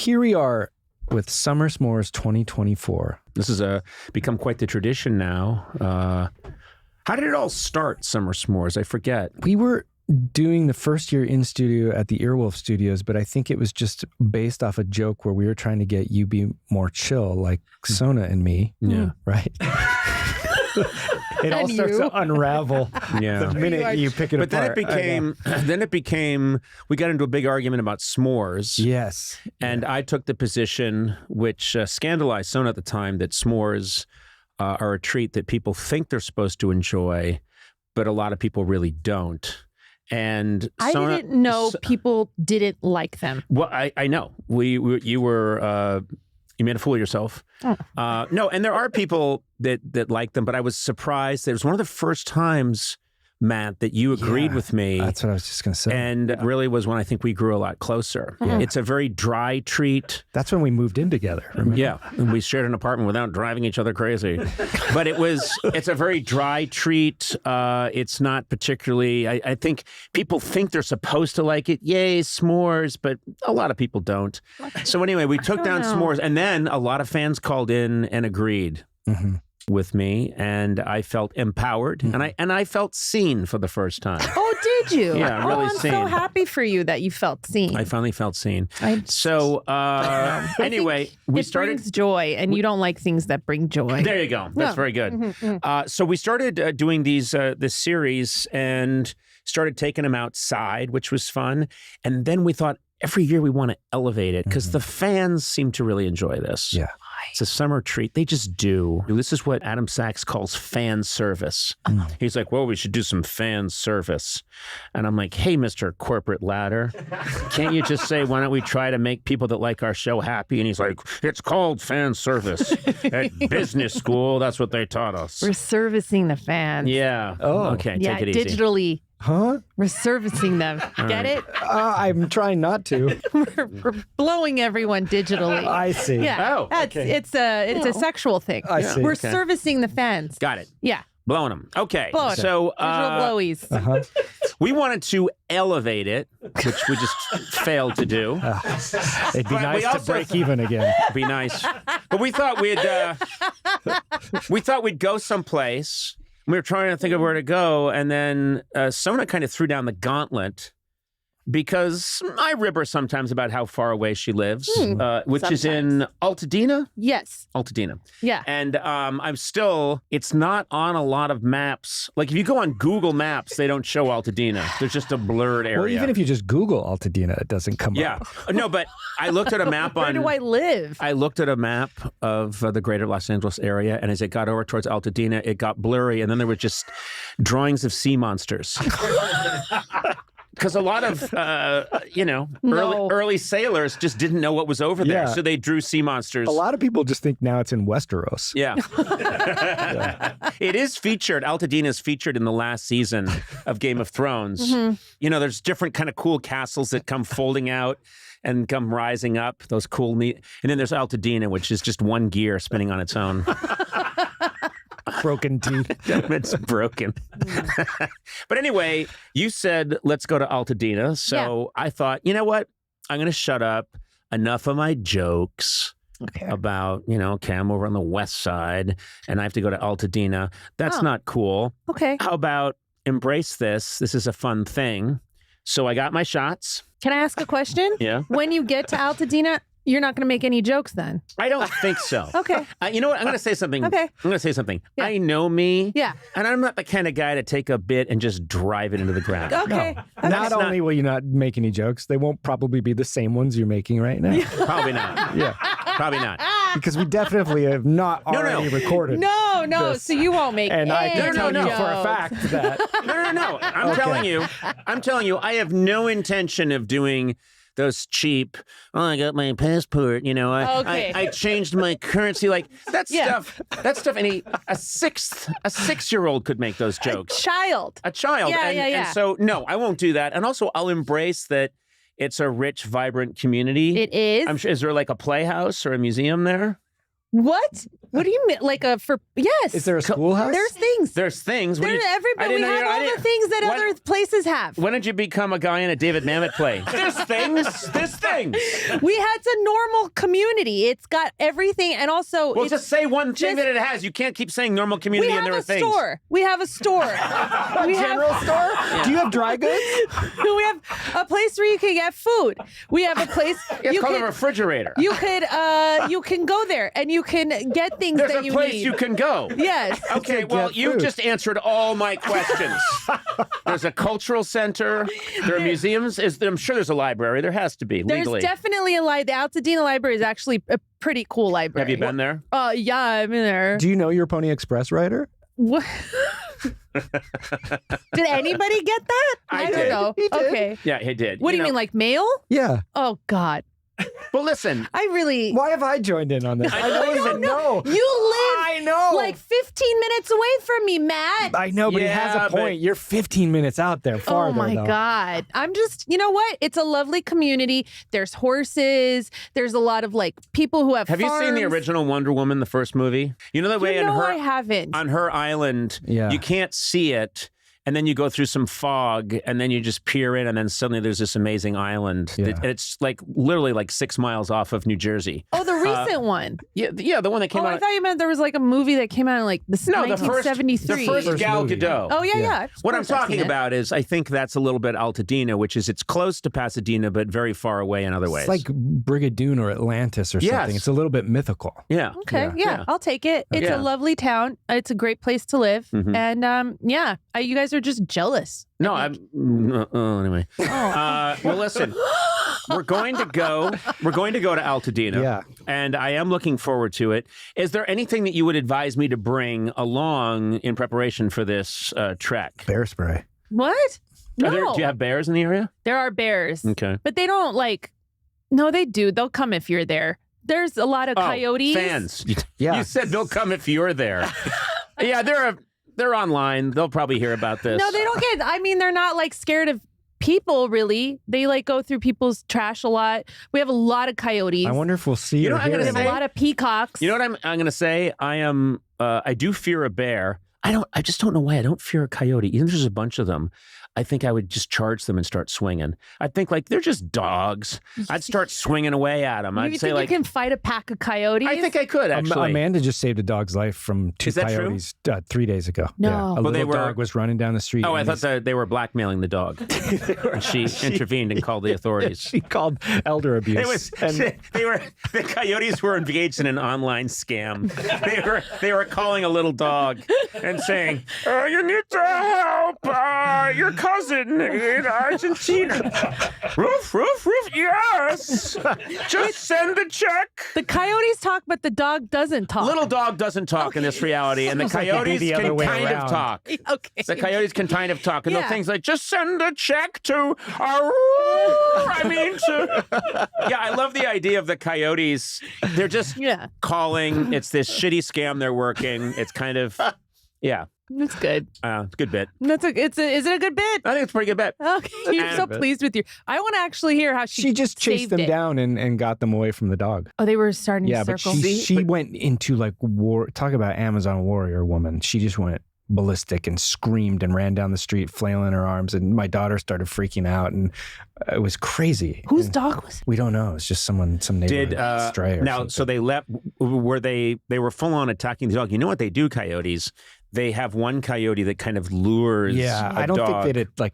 here we are with Summer S'mores 2024. This has become quite the tradition now. How did it all start, Summer S'mores? I forget. We were doing the first year in studio at the Earwolf Studios, but I think it was just based off a joke where we were trying to get you be more chill, like Sona and me. Yeah. Right? It all starts to unravel the minute you pick it apart. But then it became, we got into a big argument about s'mores. Yes. And I took the position, which scandalized Sona at the time, that s'mores are a treat that people think they're supposed to enjoy, but a lot of people really don't. And I didn't know people didn't like them. Well, I know. You made a fool of yourself. Oh. No, and there are people that like them, but I was surprised. It was one of the first times, Matt, that you agreed with me. That's what I was just going to say. And it really was when I think we grew a lot closer. Yeah. It's a very dry treat. That's when we moved in together. Remember? Yeah, and we shared an apartment without driving each other crazy. But it's a very dry treat. It's not particularly, I think people think they're supposed to like it. Yay, s'mores, but a lot of people don't. So anyway, we took down s'mores, and then a lot of fans called in and agreed. Mm-hmm. With me, and I felt empowered, and I felt seen for the first time. Oh, did you? Yeah, really I'm seen. so happy for you that you felt seen. I finally felt seen. Anyway, we started. It brings joy, and you don't like things that bring joy. There you go. That's very good. Mm-hmm. So we started doing this series and started taking them outside, which was fun. And then we thought, every year we want to elevate it because the fans seem to really enjoy this. Yeah. It's a summer treat. They just do. This is what Adam Sachs calls fan service. He's like, well, we should do some fan service. And I'm like, hey, Mr. Corporate Ladder, can't you just say, why don't we try to make people that like our show happy? And he's like, it's called fan service. At business school, that's what they taught us. We're servicing the fans. Yeah. Oh. Okay, yeah, take it easy. Digitally. Huh? We're servicing them. Get it? I'm trying not to. we're blowing everyone digitally. I see. Yeah. Oh, okay. It's a sexual thing. I see. We're Okay. servicing the fans. Got it. Yeah. Blowing them. Okay. Blowing So digital blowies. we wanted to elevate it, which we just failed to do. It'd be But nice we to also- break even again. Be nice. But we thought we'd go someplace. We were trying to think of where to go, and then Sona kind of threw down the gauntlet because I rib her sometimes about how far away she lives, which is in Altadena. Yes. Altadena. Yeah. And it's not on a lot of maps. Like if you go on Google Maps, they don't show Altadena. There's just a blurred area. Well, even if you just Google Altadena, it doesn't come up. No, but I looked at a map on... Where do I live? I looked at a map of the greater Los Angeles area, and as it got over towards Altadena, it got blurry, and then there were just drawings of sea monsters. Because a lot of, early sailors just didn't know what was over there, so they drew sea monsters. A lot of people just think now it's in Westeros. Yeah. It is featured, Altadena is featured in the last season of Game of Thrones. Mm-hmm. You know, there's different kind of cool castles that come folding out and come rising up, those cool, neat. And then there's Altadena, which is just one gear spinning on its own. Broken teeth. It's broken. But anyway, you said, let's go to Altadena. So I thought, you know what? I'm going to shut up. Enough of my jokes about, I'm over on the west side and I have to go to Altadena. That's not cool. Okay. How about embrace this? This is a fun thing. So I got my shots. Can I ask a question? Yeah. When you get to Altadena, you're not going to make any jokes then? I don't think so. Okay. You know what? I'm going to say something. Okay. I'm going to say something. Yeah. I know me. Yeah. And I'm not the kind of guy to take a bit and just drive it into the ground. Okay. No. Not only will you not make any jokes, they won't probably be the same ones you're making right now. Probably not. Yeah. Probably not. Because we definitely have not already recorded. No. this. So you won't make And I any can tell you jokes. for a fact that... No. I'm telling you, I have no intention of doing those cheap, I got my passport, I changed my currency. Like that stuff, a 6-year-old could make those jokes. A child. Yeah. And so, no, I won't do that. And also I'll embrace that it's a rich, vibrant community. It is. I'm sure, is there like a playhouse or a museum there? What? What do you mean? Like yes. Is there a schoolhouse? There's things. There's things. What do you- Everybody, we have all the things that other places have. When did you become a guy in a David Mamet play? There's things. There's things. It's a normal community. It's got everything, and also Well, just say one thing that it has. You can't keep saying normal community and there are things. We have a store. We have General store? Yeah. Do you have dry goods? We have a place where you can get food. We have a place It's called a refrigerator. You can go there and you can get things There's that you a place need. you can go. Yes. Okay, well, you just answered all my questions. There's a cultural center. There are museums. I'm sure there's a library. There has to be, legally. There's definitely a library. The Altadena Library is actually a pretty cool library. Have you been there? Yeah, I've been there. Do you know your Pony Express rider? What? Did anybody get that? I don't did. know. He did. Okay. Yeah, he did. What do you mean, like mail? Yeah. Oh, God. Well, listen. I really... Why have I joined in on this? I don't even know. You live I know. like 15 minutes away from me, Matt. I know, but he has Yeah, a point. You're 15 minutes out there farther. Oh my though. God. I'm just, you know what? It's a lovely community. There's horses. There's a lot of like people who have Have you seen the farms. original Wonder Woman, the first movie? You know the way I haven't. on her island, Yeah. you can't see it. And then you go through some fog, and then you just peer in, and then suddenly there's this amazing island. Yeah. It's like literally like 6 miles off of New Jersey. Oh, the recent one. Yeah, the one that came Oh, out. I thought you meant there was like a movie that came out in like this No, the first 1973. Gal movie. Gadot. Oh, yeah, Yeah. yeah. Of What I'm course I've talking seen it. about is I think that's a little bit Altadena, which is it's close to Pasadena, but very far away in other ways. It's like Brigadoon or Atlantis or Yes. something. It's a little bit mythical. yeah. Okay, Yeah. yeah, I'll take it. It's Yeah. a lovely town. It's a great place to live. Mhm. And you guys are just jealous. No, I anyway. Well, listen, we're going to go to Altadena. Yeah. And I am looking forward to it. Is there anything that you would advise me to bring along in preparation for this trek? Bear spray. What? Do No. you have bears in the area? There are bears. Okay. But they don't no, they do. They'll come if you're there. There's a lot of coyotes. Fans. Yeah. You said they'll come if you're there. Yeah, they're online. They'll probably hear about this. No, they don't they're not like scared of people really. They like go through people's trash a lot. We have a lot of coyotes. I wonder if we'll see You know or what I'm hear gonna We have say? a lot of peacocks. You know what I'm going to say? I do fear a bear. I just don't know why I don't fear a coyote. Even if there's a bunch of them, I think I would just charge them and start swinging. I think like they're just dogs. I'd start swinging away at them. You I'd think say like, you can fight a pack of coyotes? I think I could actually. Amanda just saved a dog's life from 2 Is that true? coyotes 3 days ago. No. Yeah. A Well, they little were- dog was running down the street. Oh, I and thought that they were blackmailing the dog. And she intervened and called the authorities. she called elder abuse. It was and the coyotes were engaged in an online scam. They were calling a little dog and saying, "You need to help your cousin in Argentina." Roof, roof, roof. Yes. Just send the check. the coyotes talk, but the dog doesn't talk. Little dog doesn't talk in this reality, and the Almost like it'd be coyotes the other can way kind around. of talk. Okay. The coyotes can kind of talk, and Yeah. they'll things like, just send a check to yeah, I love the idea of the coyotes. They're just Yeah, calling. It's this shitty scam they're working. It's kind of, yeah, that's good. it's a good bit. Is it a good bit? I think it's a pretty good bit. Okay, you're so And- pleased with you. I want to actually hear how she she just chased saved them it. down and got them away from the dog. Oh, they were starting Yeah, to but circle. she went into like war. Talk about Amazon warrior woman. She just went ballistic and screamed and ran down the street flailing her arms, and my daughter started freaking out, and it was crazy. Whose And dog was it? we don't know. It's just some neighborhood Did stray or now? something. So they left. They were full on attacking the dog. You know what they do, coyotes? They have one coyote that kind of lures. Yeah, I I don't think they'd like.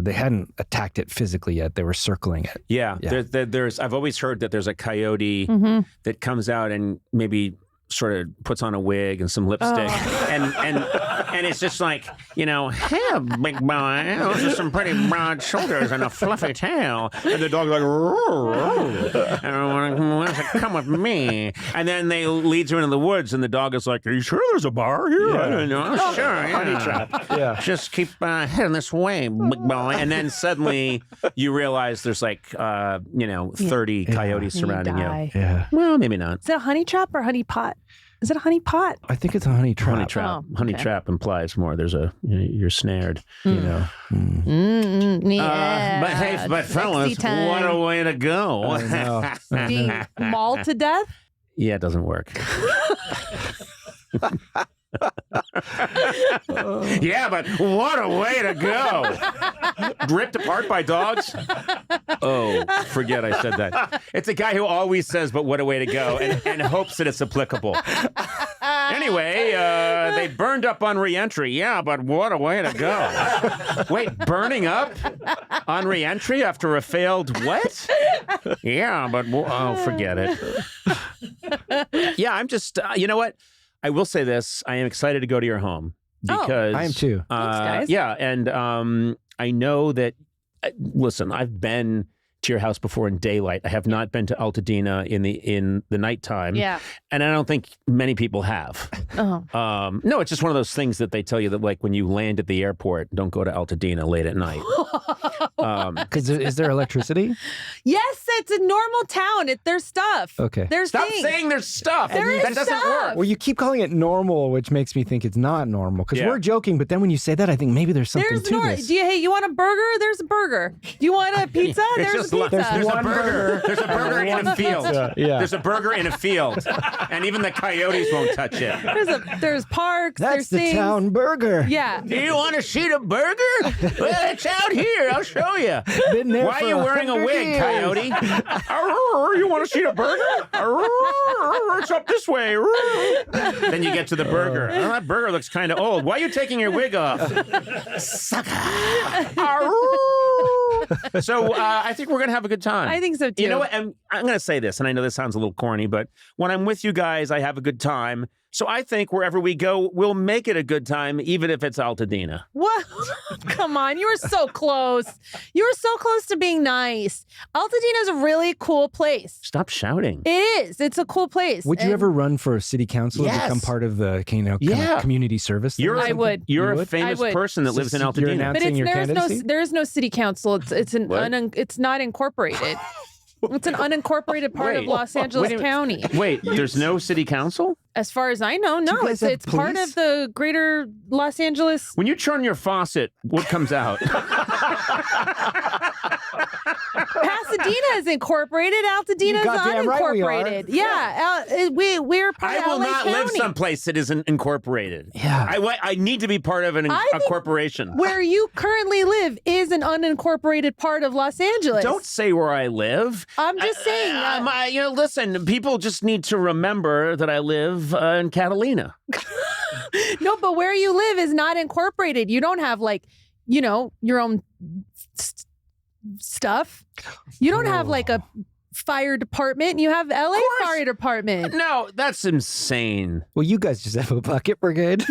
They hadn't attacked it physically yet. They were circling it. Yeah, Yeah. there's. I've always heard that there's a coyote Mm-hmm. that comes out and maybe sort of puts on a wig and some lipstick, and it's just like, hey, big boy, those are some pretty broad shoulders and a fluffy tail, and the dog's like, want to come with me, and then they lead you into the woods, and the dog is like, are you sure there's a bar here? I don't know. Sure, yeah. Honey trap. Yeah. Just keep heading this way, big boy. And then suddenly you realize there's like, 30 coyotes You surrounding you. die. Yeah. Well, maybe not. Is it a honey trap or honey pot? Is it a honey pot? I think it's a honey trap. Honey trap. Oh, Honey okay. trap implies more. There's you're snared. You know. Mm. Yeah. But fellas, Sexy time. what a way to go. I know. Being mauled to death? Yeah, it doesn't work. Yeah, but what a way to go. Ripped apart by dogs? Oh, forget I said that. It's a guy who always says, but what a way to go, and hopes that it's applicable. Anyway, they burned up on re-entry. Yeah, but what a way to go. Wait, burning up on re-entry after a failed what? Yeah, but forget it. Yeah, I'm just, you know what? I will say this. I am excited to go to your home because I am too. Thanks, guys. Yeah, and I know that. Listen, I've been to your house before in daylight. I have not been to Altadena in the nighttime. Yeah, and I don't think many people have. Oh. No, it's just one of those things that they tell you that, like, when you land at the airport, don't go to Altadena late at night. Because is there electricity? Yes, it's a normal town. There's stuff. Okay. There's Stop things. saying there's stuff. There is that doesn't stuff. work. Well, you keep calling it normal, which makes me think it's not normal. Because we're joking, but then when you say that, I think maybe there's something to this. Hey, you want a burger? There's a burger. Do you want a pizza? There's a pizza. There's a burger. There's a burger in a field. Yeah. There's a burger in a field, and even the Coyotes won't touch it. There's parks. That's there's the things. Town burger. Yeah. Do you want to see the burger? Well, it's out here. I'll show you. Been there Why for are you wearing a 100 wig, years. Coyote? You want to see the burger? It's up this way. Then you get to the burger. Oh, that burger looks kind of old. Why are you taking your wig off? Sucker. So I think we're going to have a good time. I think so, too. You know what? I'm going to say this, and I know this sounds a little corny, but when I'm with you guys, I have a good time. So I think wherever we go, we'll make it a good time, even if it's Altadena. What? Come on. You were so close. You were so close to being nice. Altadena is a really cool place. Stop shouting. It is. It's a cool place. Would you ever run for city council and Yes. become part of the kind of community service? thing You're or I something? would. You're You a would? famous I would. person that So lives in you're Altadena. But announcing your candidacy? there is no city council. It's What? it's not incorporated. It's an unincorporated part of Wait. Los Angeles Wait a minute. County. Wait, there's no city council? As far as I know, no. you guys have It's part police? of the greater Los Angeles. When you turn your faucet, what comes out? Pasadena is incorporated. Altadena is goddamn right we are. unincorporated. We're part I of will LA not County. live someplace that isn't incorporated. Yeah. I need to be part of a think corporation. Where you currently live is an unincorporated part of Los Angeles. Don't say where I live. I'm just saying. Listen, people just need to remember that I live in Catalina. No, but where you live is not incorporated. You don't have your own stuff. You don't have like a fire department. You have LA Fire Department. No, that's insane. Well, you guys just have a bucket brigade.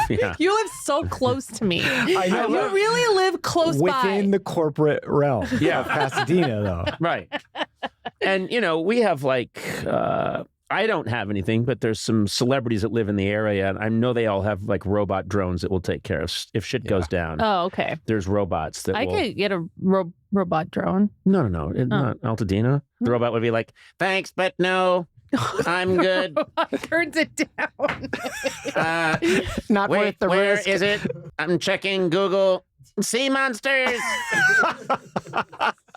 Yeah. You live so close to me. I know. You really live close Within by. the corporate realm Yeah. of Pasadena, though. Right. And, we have I don't have anything, but there's some celebrities that live in the area. And I know they all have robot drones that will take care of if shit goes down. Oh, okay. There's robots that I will. could get a robot drone. No. Not Altadena. The robot would be like, thanks, but no. I'm good. Turns it down. Not Wait, worth the where risk. is it? I'm checking Google. Sea monsters.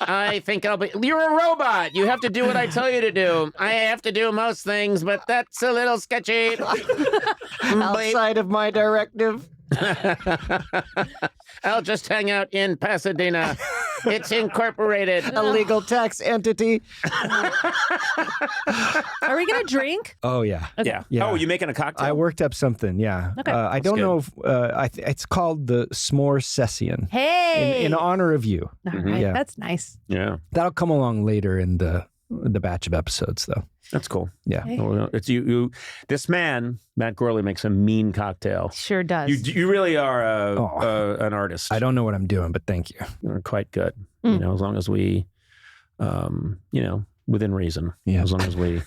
I think I'll be. You're a robot. You have to do what I tell you to do. I have to do most things, but that's a little sketchy. Outside of my directive. I'll just hang out in Pasadena. It's incorporated. A legal tax entity. Are we gonna drink? Oh, yeah. Yeah. Yeah. Oh, you making a cocktail? I worked up something, yeah. Okay. I don't know if it's called the Movsesian Hey. in honor of you. All right, Yeah. that's nice. Yeah, That'll come along later in the batch of episodes, though. that's cool. Yeah. Hey. Oh, it's you. This man, Matt Gourley, makes a mean cocktail. Sure does. You really are Oh. an artist. I don't know what I'm doing, but thank you. You're quite good. Mm. As long as we, within reason. Yeah. As long as we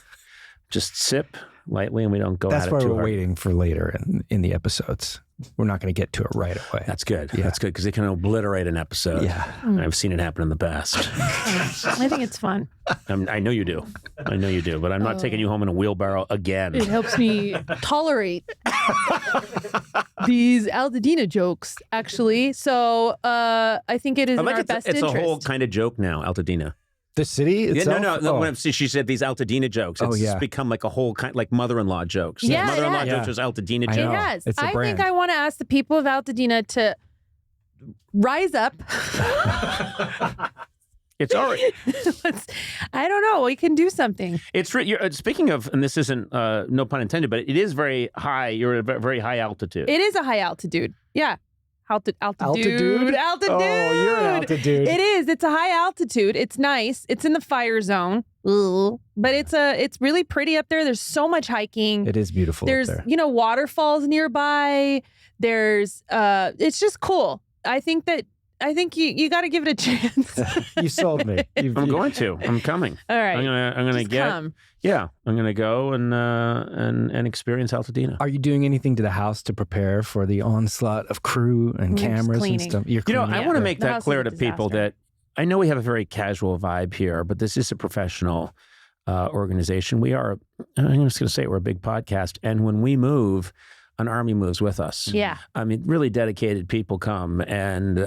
just sip lightly and we don't go That's at why it too we're hard. waiting for later in the episodes. We're not going to get to it right away. That's good. Yeah. That's good because it can obliterate an episode. Yeah. I've seen it happen in the past. I think it's fun. I know you do. I know you do. But I'm not taking you home in a wheelbarrow again. It helps me tolerate these Altadena jokes, actually. So I think it is I in like our it's best a interest. whole kind of joke now, Altadena. The city itself? No. When she said these Altadena jokes, it's just become like a whole kind, like mother-in-law jokes. Yeah, mother-in-law jokes was Altadena jokes. It has. It's a I brand. think I want to ask the people of Altadena to rise up. It's already. I don't know. We can do something. Speaking of, and this isn't no pun intended, but it is very high. You're at a very high altitude. It is a high altitude. Yeah. Altitude. Altitude? Oh, you're an altitude. It is. It's a high altitude. It's nice. It's in the fire zone. Ugh. But it's really pretty up there. There's so much hiking. It is beautiful There's, up there. Waterfalls nearby. There's it's just cool. I think you got to give it a chance. You sold me. I'm going to. I'm coming. All right. I'm gonna get. Come. Yeah, I'm gonna go and experience Altadena. Are you doing anything to the house to prepare for the onslaught of crew and cameras and cleaning. stuff? You're You know, cleaning. I want to make The that house clear is a to people disaster. that I know we have a very casual vibe here, but this is a professional organization. We are. I'm just going to say it, we're a big podcast, and when we move, an army moves with us. Yeah. I mean, really dedicated people come and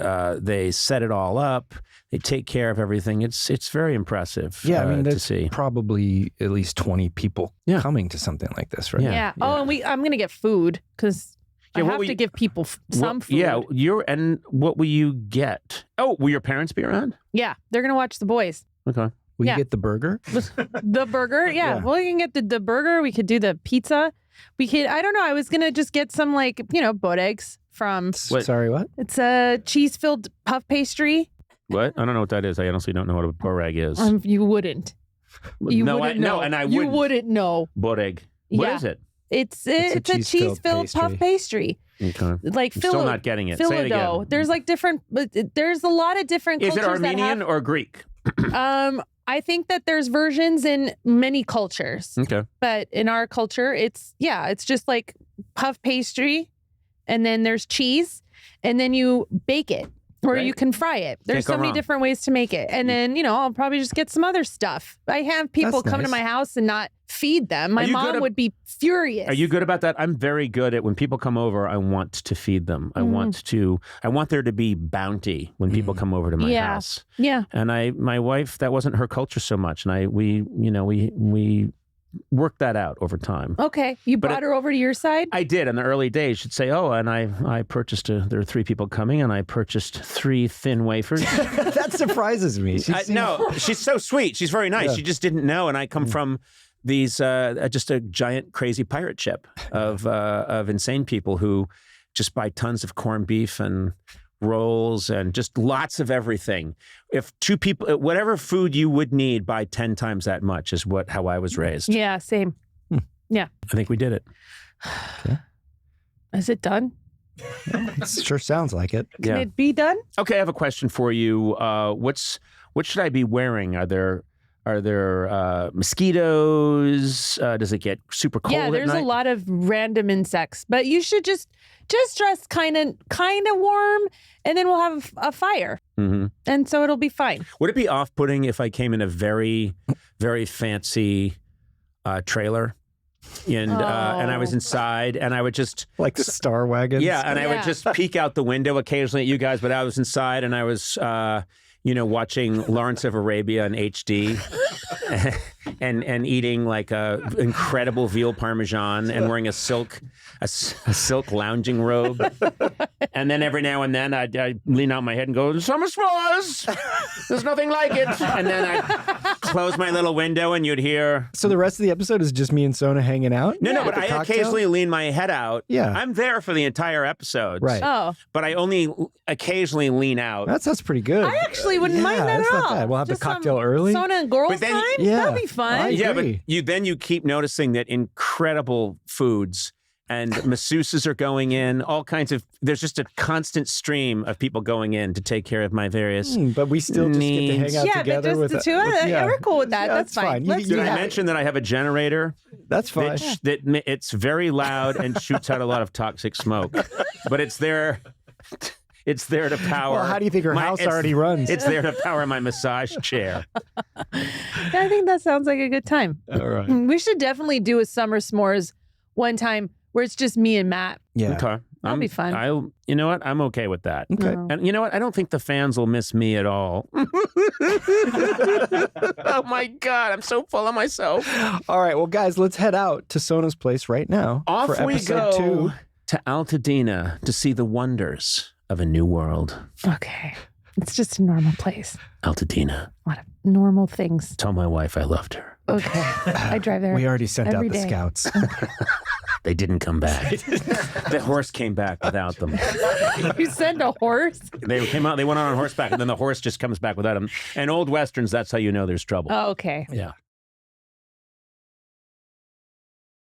they set it all up. They take care of everything. It's very impressive. Yeah, I mean, to there's see. probably at least 20 people coming to something like this, right? Yeah. Oh, and I'm going to get food because I what have will to you- give people some food. Yeah, and what will you get? Oh, will your parents be around? Yeah. They're going to watch The Boys. Okay. Will Yeah. you get the burger? The burger? Yeah. Yeah. Well, we can get the burger. We could do the pizza. We could, I don't know. I was going to just get some boat eggs from, What? Sorry, what? it's a cheese-filled puff pastry. What? I don't know what that is. I honestly don't know what a boreg is. You wouldn't. You wouldn't know. No, and I You wouldn't. w't know. Boreg. What Yeah. is it? It's a a cheese-filled cheese-filled puff pastry. Okay. Like I'm still not getting it. Say it Philo-dough. again. There's there's a lot of different Is cultures it Armenian or Greek? that have, I think that there's versions in many cultures, Okay. but in our culture, it's just like puff pastry, and then there's cheese, and then you bake it. Or Right. you can fry it. There's Can't go so many wrong. different ways to make it. And then, I'll probably just get some other stuff. I have people That's come to nice. my house and not feed them. My Are you good mom at- would be furious. Are you good about that? I'm very good at when people come over, I want to feed them. I want there to be bounty when people come over to my Yeah. house. Yeah. And my wife, that wasn't her culture so much. And we worked that out over time. Okay. You But brought her over to your side? I did in the early days. She'd say, "Oh, and I purchased there are 3 people coming, and I purchased 3 thin wafers." That surprises me. No, she's so sweet. She's very nice. Yeah. She just didn't know, and I come from these just a giant crazy pirate ship of insane people who just buy tons of corned beef and rolls and just lots of everything. If 2 people, whatever food you would need, buy 10 times that much is how I was raised. Yeah, same. I think we did it. Is it done? It sure sounds like it. Can it be done? Okay, I have a question for you. What should I be wearing? Are there mosquitoes? Does it get super cold Yeah, at there's night? a lot of random insects, but you should just dress kind of warm, and then we'll have a fire, and so it'll be fine. Would it be off-putting if I came in a very, very fancy trailer, and I was inside, and I would just Like the Star Wagons. and I would just peek out the window occasionally at you guys, but I was inside, and I was watching Lawrence of Arabia in HD, and eating like a incredible veal parmesan, and wearing a silk lounging robe, and then every now and then I'd lean out my head and go, "Summer s'mores, there's nothing like it," and then I'd close my little window, and you'd hear. So the rest of the episode is just me and Sona hanging out? No, but With I the cocktail? occasionally lean my head out. Yeah. I'm there for the entire episode. Right. Oh, But I only occasionally lean out. That sounds pretty good. I actually wouldn't mind that that's at not all. bad. We'll have Just the cocktail some early. Sona and girls But then- time. Yeah. That'd be fun. I Yeah, but agree. you keep noticing that incredible foods and masseuses are going in, all kinds of, there's just a constant stream of people going in to take care of my various But we still just get to needs. hang out Yeah, together but just with the 2 of us. Yeah, we're cool with that. Yeah, That's fine. You- Let's you do Did I that. mention that I have a generator That's fine. it's very loud and shoots out a lot of toxic smoke, but it's there to power. Well, how do you think her house it's- already runs? It's there to power my massage chair. Yeah, I think that sounds like a good time. All right. We should definitely do a summer s'mores one time where it's just me and Matt. Yeah. Okay. That'd be fun. You know what? I'm okay with that. Okay. No. And you know what? I don't think the fans will miss me at all. Oh my God, I'm so full of myself. All right, well, guys, let's head out to Sona's place right now Off for we episode go 2. to Altadena to see the wonders of a new world. Okay. It's just a normal place. Altadena. A lot of normal things. Tell my wife I loved her. Okay. I drive there. We already sent out every the day. scouts. They didn't come back. The horse came back without them. You send a horse? They came out, they went on horseback, and then the horse just comes back without them. And old Westerns, that's how you know there's trouble. Oh, okay. Yeah.